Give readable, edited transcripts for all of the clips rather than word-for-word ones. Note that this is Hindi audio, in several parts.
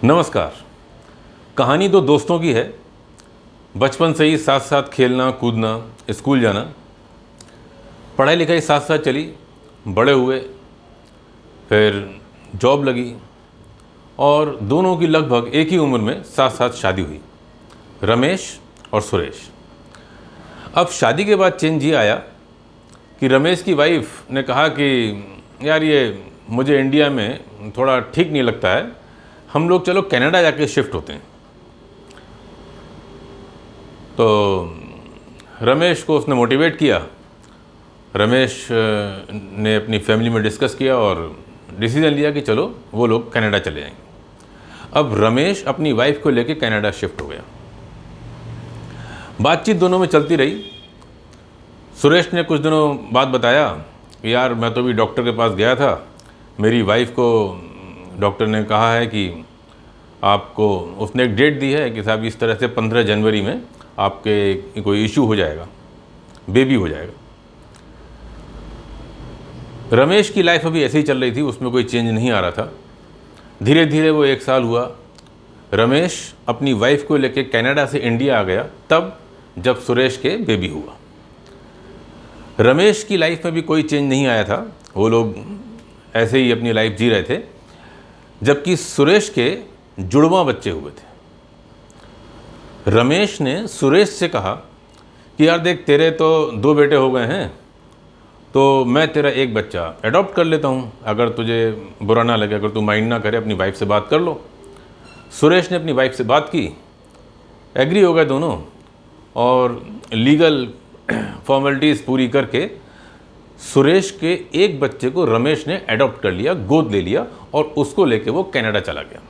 नमस्कार। कहानी दो दोस्तों की है। बचपन से ही साथ साथ खेलना कूदना, स्कूल जाना, पढ़ाई लिखाई साथ साथ चली, बड़े हुए, फिर जॉब लगी और दोनों की लगभग एक ही उम्र में साथ साथ शादी हुई, रमेश और सुरेश। अब शादी के बाद चेंज ये आया कि रमेश की वाइफ ने कहा कि यार ये मुझे इंडिया में थोड़ा ठीक नहीं लगता है, हम लोग चलो कनाडा जाके शिफ्ट होते हैं। तो रमेश को उसने मोटिवेट किया। रमेश ने अपनी फैमिली में डिस्कस किया और डिसीजन लिया कि चलो वो लोग कनाडा चले जाएंगे। अब रमेश अपनी वाइफ को लेके कनाडा शिफ्ट हो गया। बातचीत दोनों में चलती रही। सुरेश ने कुछ दिनों बाद बताया कि यार मैं तो भी डॉक्टर के पास गया था, मेरी वाइफ को डॉक्टर ने कहा है कि आपको, उसने एक डेट दी है कि साहब इस तरह से 15 जनवरी में आपके कोई इशू हो जाएगा, बेबी हो जाएगा। रमेश की लाइफ अभी ऐसे ही चल रही थी, उसमें कोई चेंज नहीं आ रहा था। धीरे धीरे वो 1 साल हुआ। रमेश अपनी वाइफ को लेकर कनाडा से इंडिया आ गया तब जब सुरेश के बेबी हुआ। रमेश की लाइफ में भी कोई चेंज नहीं आया था, वो लोग ऐसे ही अपनी लाइफ जी रहे थे, जबकि सुरेश के जुड़वां बच्चे हुए थे। रमेश ने सुरेश से कहा कि यार देख, तेरे तो 2 बेटे हो गए हैं, तो मैं तेरा एक बच्चा अडॉप्ट कर लेता हूँ, अगर तुझे बुरा ना लगे, अगर तू माइंड ना करे, अपनी वाइफ से बात कर लो। सुरेश ने अपनी वाइफ से बात की, एग्री हो गए दोनों और लीगल फॉर्मेलिटीज़ पूरी करके सुरेश के एक बच्चे को रमेश ने अडॉप्ट कर लिया, गोद ले लिया और उसको लेके वो कनाडा चला गया।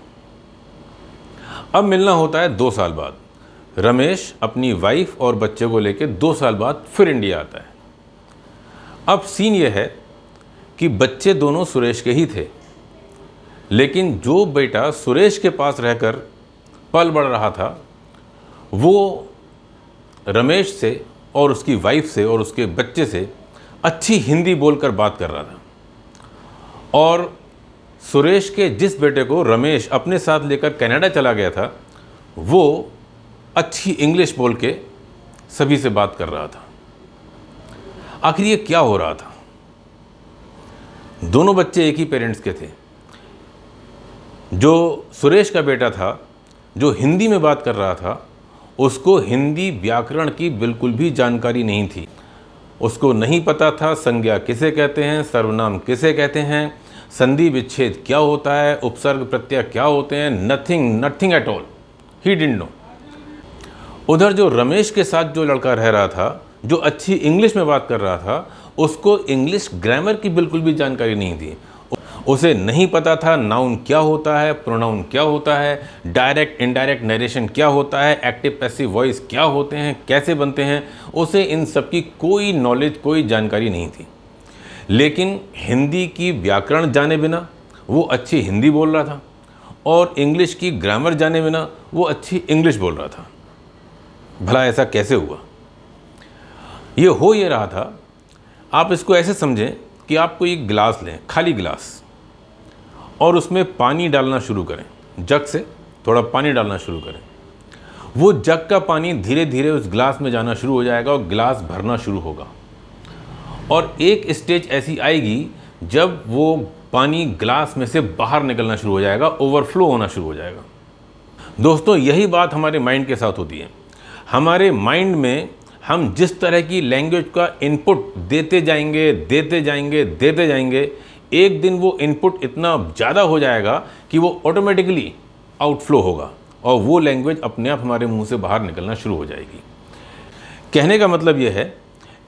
अब मिलना होता है 2 साल बाद। रमेश अपनी वाइफ और बच्चे को लेके 2 साल बाद फिर इंडिया आता है। अब सीन ये है कि बच्चे दोनों सुरेश के ही थे, लेकिन जो बेटा सुरेश के पास रहकर पल बढ़ रहा था वो रमेश से और उसकी वाइफ से और उसके बच्चे से अच्छी हिंदी बोलकर बात कर रहा था। और सुरेश के जिस बेटे को रमेश अपने साथ लेकर कनाडा चला गया था, वो अच्छी इंग्लिश बोल के सभी से बात कर रहा था। आखिर ये क्या हो रहा था? दोनों बच्चे एक ही पेरेंट्स के थे। जो सुरेश का बेटा था, जो हिंदी में बात कर रहा था, उसको हिंदी व्याकरण की बिल्कुल भी जानकारी नहीं थी। उसको नहीं पता था संज्ञा किसे कहते हैं, सर्वनाम किसे कहते हैं, संधि विच्छेद क्या होता है, उपसर्ग प्रत्यय क्या होते हैं, nothing at all, he didn't know. उधर जो रमेश के साथ जो लड़का रह रहा था, जो अच्छी इंग्लिश में बात कर रहा था, उसको इंग्लिश ग्रामर की बिल्कुल भी जानकारी नहीं थी। उसे नहीं पता था नाउन क्या होता है, प्रोनाउन क्या होता है, डायरेक्ट इनडायरेक्ट नरेशन क्या होता है, एक्टिव पैसिव वॉइस क्या होते हैं, कैसे बनते हैं। उसे इन सब की कोई नॉलेज, कोई जानकारी नहीं थी। लेकिन हिंदी की व्याकरण जाने बिना वो अच्छी हिंदी बोल रहा था और इंग्लिश की ग्रामर जाने बिना वो अच्छी इंग्लिश बोल रहा था। भला ऐसा कैसे हुआ? ये हो ये रहा था, आप इसको ऐसे समझें कि आप कोई गिलास लें, खाली गिलास, और उसमें पानी डालना शुरू करें। जग से थोड़ा पानी डालना शुरू करें। वो जग का पानी धीरे धीरे उस गिलास में जाना शुरू हो जाएगा और गिलास भरना शुरू होगा। और एक स्टेज ऐसी आएगी जब वो पानी गिलास में से बाहर निकलना शुरू हो जाएगा, ओवरफ्लो होना शुरू हो जाएगा। दोस्तों, यही बात हमारे माइंड के साथ होती है। हमारे माइंड में हम जिस तरह की लैंग्वेज का इनपुट देते जाएंगे, एक दिन वो इनपुट इतना ज़्यादा हो जाएगा कि वो ऑटोमेटिकली आउटफ्लो होगा और वो लैंग्वेज अपने आप हमारे मुंह से बाहर निकलना शुरू हो जाएगी। कहने का मतलब ये है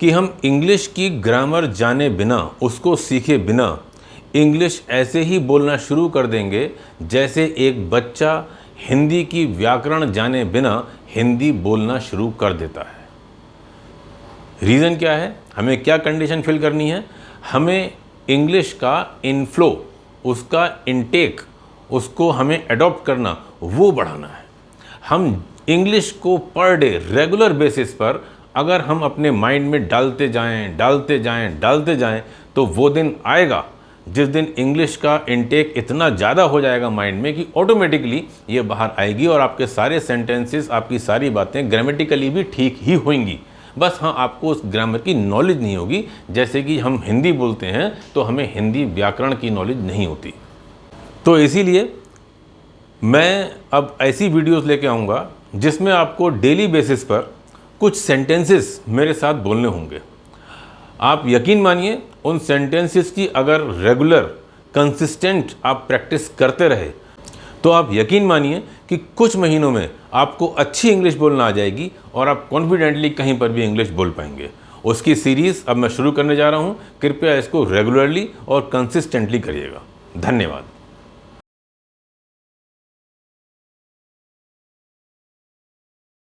कि हम इंग्लिश की ग्रामर जाने बिना, उसको सीखे बिना इंग्लिश ऐसे ही बोलना शुरू कर देंगे जैसे एक बच्चा हिंदी की व्याकरण जाने बिना हिंदी बोलना शुरू कर देता है। रीज़न क्या है? हमें क्या कंडीशन फिल करनी है? हमें इंग्लिश का इनफ्लो, उसका इनटेक, उसको हमें अडॉप्ट करना, वो बढ़ाना है। हम इंग्लिश को पर डे रेगुलर बेसिस पर अगर हम अपने माइंड में डालते जाएं तो वो दिन आएगा जिस दिन इंग्लिश का इनटेक इतना ज़्यादा हो जाएगा माइंड में कि ऑटोमेटिकली ये बाहर आएगी और आपके सारे सेंटेंसेस, आपकी सारी बातें ग्रामेटिकली भी ठीक ही होंगी। बस हाँ, आपको उस ग्रामर की नॉलेज नहीं होगी। जैसे कि हम हिंदी बोलते हैं तो हमें हिंदी व्याकरण की नॉलेज नहीं होती। तो इसीलिए मैं अब ऐसी वीडियोस लेके आऊँगा जिसमें आपको डेली बेसिस पर कुछ सेंटेंसेस मेरे साथ बोलने होंगे। आप यकीन मानिए, उन सेंटेंसेस की अगर रेगुलर कंसिस्टेंट आप प्रैक्टिस करते रहे तो आप यकीन मानिए कि कुछ महीनों में आपको अच्छी इंग्लिश बोलना आ जाएगी और आप कॉन्फिडेंटली कहीं पर भी इंग्लिश बोल पाएंगे। उसकी सीरीज़ अब मैं शुरू करने जा रहा हूँ। कृपया इसको रेगुलरली और कंसिस्टेंटली करिएगा। धन्यवाद।